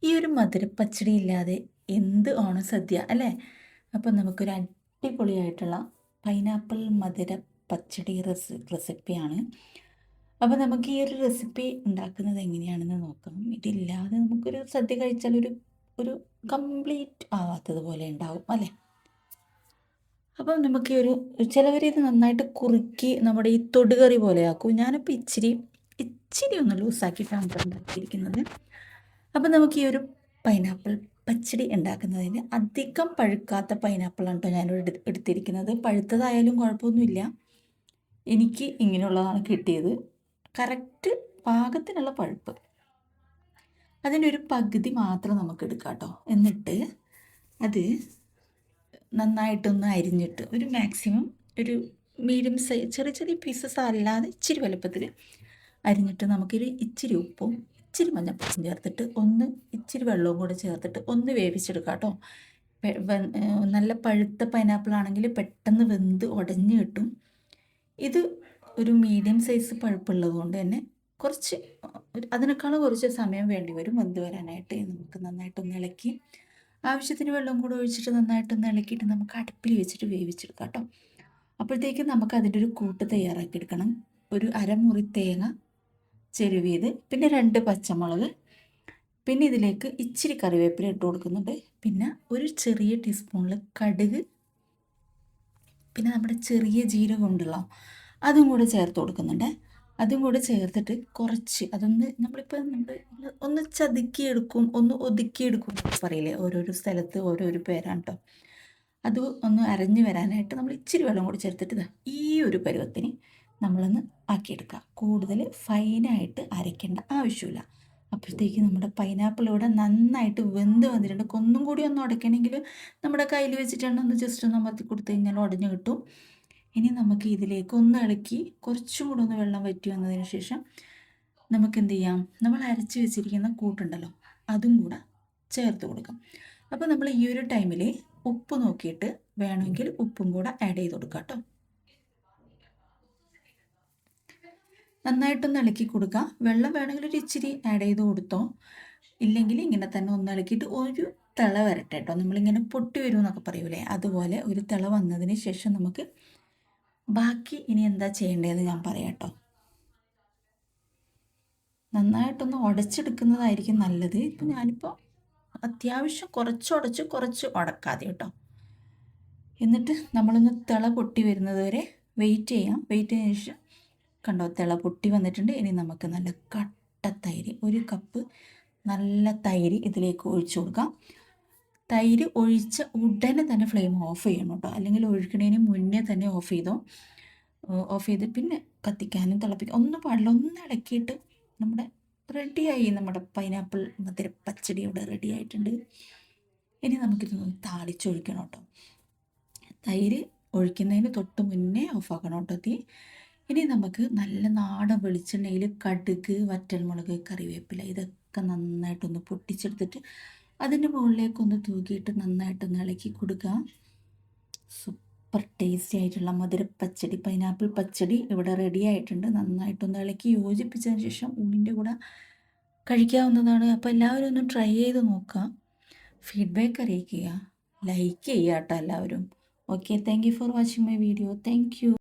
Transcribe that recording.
ഈ ഒരു മധുരപ്പച്ചടി ഇല്ലാതെ എന്ത് ഓണസദ്യ അല്ലേ? അപ്പോൾ നമുക്കൊരു അടിപൊളിയായിട്ടുള്ള പൈനാപ്പിൾ മധുര പച്ചടി റെസിപ്പിയാണ്. അപ്പോൾ നമുക്ക് ഈ ഒരു റെസിപ്പി ഉണ്ടാക്കുന്നത് എങ്ങനെയാണെന്ന് നോക്കാം. ഇതില്ലാതെ നമുക്കൊരു സദ്യ കഴിച്ചാൽ ഒരു ഒരു കംപ്ലീറ്റ് ആവാത്തതുപോലെ ഉണ്ടാവും അല്ലേ? അപ്പം നമുക്ക് ഈ ഒരു ചിലവരിത് നന്നായിട്ട് കുറുക്കി നമ്മുടെ ഈ തൊടുകറി പോലെ ആക്കും. ഞാനിപ്പോൾ ഇച്ചിരി ഇച്ചിരി ഒന്ന് ലൂസാക്കിയിട്ടാണ് ഇപ്പോൾ ഉണ്ടാക്കിയിരിക്കുന്നത്. അപ്പം നമുക്ക് ഈ ഒരു പൈനാപ്പിൾ പച്ചടി ഉണ്ടാക്കുന്നതിന് അധികം പഴുക്കാത്ത പൈനാപ്പിളാണ് കേട്ടോ ഞാനിവിടെ എടുത്തിരിക്കുന്നത്. പഴുത്തതായാലും കുഴപ്പമൊന്നുമില്ല. എനിക്ക് ഇങ്ങനെയുള്ളതാണ് കിട്ടിയത്. കറക്റ്റ് പാകത്തിനുള്ള പഴുപ്പ്. അതിൻ്റെ ഒരു പകുതി മാത്രം നമുക്ക് എടുക്കാം കേട്ടോ. എന്നിട്ട് അത് നന്നായിട്ടൊന്ന് അരിഞ്ഞിട്ട് ഒരു മാക്സിമം ഒരു മീഡിയം സൈസ് ചെറിയ ചെറിയ പീസസ് അല്ലാതെ ഇച്ചിരി വലുപ്പത്തിൽ അരിഞ്ഞിട്ട് നമുക്കൊരു ഇച്ചിരി ഉപ്പും ഇച്ചിരി മഞ്ഞൾപ്പൊടിയും ചേർത്തിട്ട് ഒന്ന് ഇച്ചിരി വെള്ളവും കൂടെ ചേർത്തിട്ട് ഒന്ന് വേവിച്ചെടുക്കാം കേട്ടോ. നല്ല പഴുത്ത പൈനാപ്പിൾ ആണെങ്കിൽ പെട്ടെന്ന് വെന്ത് ഉടഞ്ഞ് കിട്ടും. ഇത് ഒരു മീഡിയം സൈസ് പഴുപ്പുള്ളത് കൊണ്ട് തന്നെ കുറച്ച് അതിനേക്കാളും കുറച്ച് സമയം വേണ്ടി വരും വെന്ത് വരാനായിട്ട്. നമുക്ക് നന്നായിട്ടൊന്ന് ഇളക്കി ആവശ്യത്തിന് വെള്ളം കൂടെ ഒഴിച്ചിട്ട് നന്നായിട്ടൊന്ന് ഇളക്കിയിട്ട് നമുക്ക് അടുപ്പിൽ വെച്ചിട്ട് വേവിച്ചെടുക്കാം കേട്ടോ. അപ്പോഴത്തേക്കും നമുക്ക് അതിൻ്റെ ഒരു കൂട്ട് തയ്യാറാക്കിയെടുക്കണം. ഒരു അരമുറി തേങ്ങ ചെരുവിയത്, പിന്നെ 2 പച്ചമുളക്, പിന്നെ ഇതിലേക്ക് ഇച്ചിരി കറിവേപ്പില ഇട്ട് കൊടുക്കുന്നുണ്ട്, പിന്നെ ഒരു ചെറിയ ടീസ്പൂണിൽ കടുക്, പിന്നെ നമ്മുടെ ചെറിയ ജീരകം ഉണ്ടല്ലോ അതും കൂടെ ചേർത്ത് കൊടുക്കുന്നുണ്ട്. അതും കൂടെ ചേർത്തിട്ട് കുറച്ച് അതൊന്ന് നമ്മൾ ഒന്ന് ചതുക്കിയെടുക്കും, ഒന്ന് ഒതുക്കിയെടുക്കും പറയില്ലേ, ഓരോരോ സ്ഥലത്ത് ഓരോരോ പേരാണ് കേട്ടോ. അത് ഒന്ന് അരഞ്ഞു വരാനായിട്ട് നമ്മൾ ഇച്ചിരി വെള്ളം കൂടി ചേർത്തിട്ട് ഈ ഒരു പരുവത്തിന് നമ്മളൊന്ന് ആക്കിയെടുക്കുക. കൂടുതൽ ഫൈനായിട്ട് അരയ്ക്കേണ്ട ആവശ്യമില്ല. അപ്പോഴത്തേക്ക് നമ്മുടെ പൈനാപ്പിൾ ഇവിടെ നന്നായിട്ട് വെന്ത് വന്നിട്ടുണ്ട്. ഒന്നും കൂടി ഒന്ന് ഉടയ്ക്കണമെങ്കിൽ നമ്മുടെ കയ്യിൽ വെച്ചിട്ടാണ് ഒന്ന് ജസ്റ്റ് ഒന്ന് അമർത്തി കൊടുത്തു കഴിഞ്ഞാൽ ഉടഞ്ഞു കിട്ടും. ഇനി നമുക്ക് ഇതിലേക്ക് ഒന്ന് ഇളക്കി കുറച്ചും കൂടെ ഒന്ന് വെള്ളം വറ്റി വന്നതിന് ശേഷം നമുക്ക് എന്ത് ചെയ്യാം, നമ്മൾ അരച്ച് വെച്ചിരിക്കുന്ന കൂട്ടുണ്ടല്ലോ അതും കൂടെ ചേർത്ത് കൊടുക്കാം. അപ്പോൾ നമ്മൾ ഈ ഒരു ടൈമിൽ ഉപ്പ് നോക്കിയിട്ട് വേണമെങ്കിൽ ഉപ്പും കൂടെ ആഡ് ചെയ്ത് കൊടുക്കാം കേട്ടോ. നന്നായിട്ടൊന്ന് ഇളക്കി കൊടുക്കുക. വെള്ളം വേണമെങ്കിൽ ഒരു ഇച്ചിരി ആഡ് ചെയ്ത് കൊടുത്തോ, ഇല്ലെങ്കിൽ ഇങ്ങനെ തന്നെ ഒന്ന് ഇളക്കിയിട്ട് ഒരു തിള വരട്ടെ കേട്ടോ. നമ്മളിങ്ങനെ പൊട്ടി വരും എന്നൊക്കെ പറയൂലേ, അതുപോലെ ഒരു തിള വന്നതിന് ശേഷം നമുക്ക് ബാക്കി ഇനി എന്താ ചെയ്യേണ്ടതെന്ന് ഞാൻ പറയാം കേട്ടോ. നന്നായിട്ടൊന്ന് ഉടച്ചെടുക്കുന്നതായിരിക്കും നല്ലത്. ഇപ്പം ഞാനിപ്പോൾ അത്യാവശ്യം കുറച്ച് ഉടച്ച് കുറച്ച് ഉടക്കാതെ കേട്ടോ. എന്നിട്ട് നമ്മളൊന്ന് തിള പൊട്ടി വരുന്നത് വരെ വെയിറ്റ് ചെയ്യാം. വെയിറ്റ് ചെയ്തതിന് ശേഷം കണ്ടോ തിള പൊട്ടി വന്നിട്ടുണ്ട്. ഇനി നമുക്ക് നല്ല കട്ട തൈര്, 1 കപ്പ് നല്ല തൈര് ഇതിലേക്ക് ഒഴിച്ചു കൊടുക്കാം. തൈര് ഒഴിച്ച ഉടനെ തന്നെ ഫ്ലെയിം ഓഫ് ചെയ്യണം കേട്ടോ, അല്ലെങ്കിൽ ഒഴിക്കുന്നതിന് മുന്നേ തന്നെ ഓഫ് ചെയ്ത് പിന്നെ കത്തിക്കാനും തിളപ്പിക്കാനും ഒന്നും പാടില്ല. ഒന്ന് ഇളക്കിയിട്ട് നമ്മുടെ റെഡിയായി, നമ്മുടെ പൈനാപ്പിൾ മധുര പച്ചടി ഇവിടെ റെഡി ആയിട്ടുണ്ട്. ഇനി നമുക്കിതൊന്ന് താളിച്ചൊഴിക്കണം കേട്ടോ. തൈര് ഒഴിക്കുന്നതിന് തൊട്ട് മുന്നേ ഓഫാക്കണം കേട്ടോ തീ. ഇനി നമുക്ക് നല്ല നാടൻ വെളിച്ചെണ്ണയിൽ കടുക്, വറ്റൽമുളക്, കറിവേപ്പില ഇതൊക്കെ നന്നായിട്ടൊന്ന് പൊട്ടിച്ചെടുത്തിട്ട് അതിൻ്റെ മുകളിലേക്കൊന്ന് തൂക്കിയിട്ട് നന്നായിട്ടൊന്ന് ഇളക്കി കൊടുക്കുക. സൂപ്പർ ടേസ്റ്റി ആയിട്ടുള്ള മധുരപ്പച്ചടി, പൈനാപ്പിൾ പച്ചടി ഇവിടെ റെഡി ആയിട്ടുണ്ട്. നന്നായിട്ടൊന്ന് ഇളക്കി യോജിപ്പിച്ചതിന് ശേഷം ഊണിൻ്റെ കൂടെ കഴിക്കാവുന്നതാണ്. അപ്പോൾ എല്ലാവരും ഒന്ന് ട്രൈ ചെയ്ത് നോക്കുക, ഫീഡ്ബാക്ക് അറിയിക്കുക, ലൈക്ക് ചെയ്യുക കേട്ടോ എല്ലാവരും. Okay, thank you for watching my video. Thank you.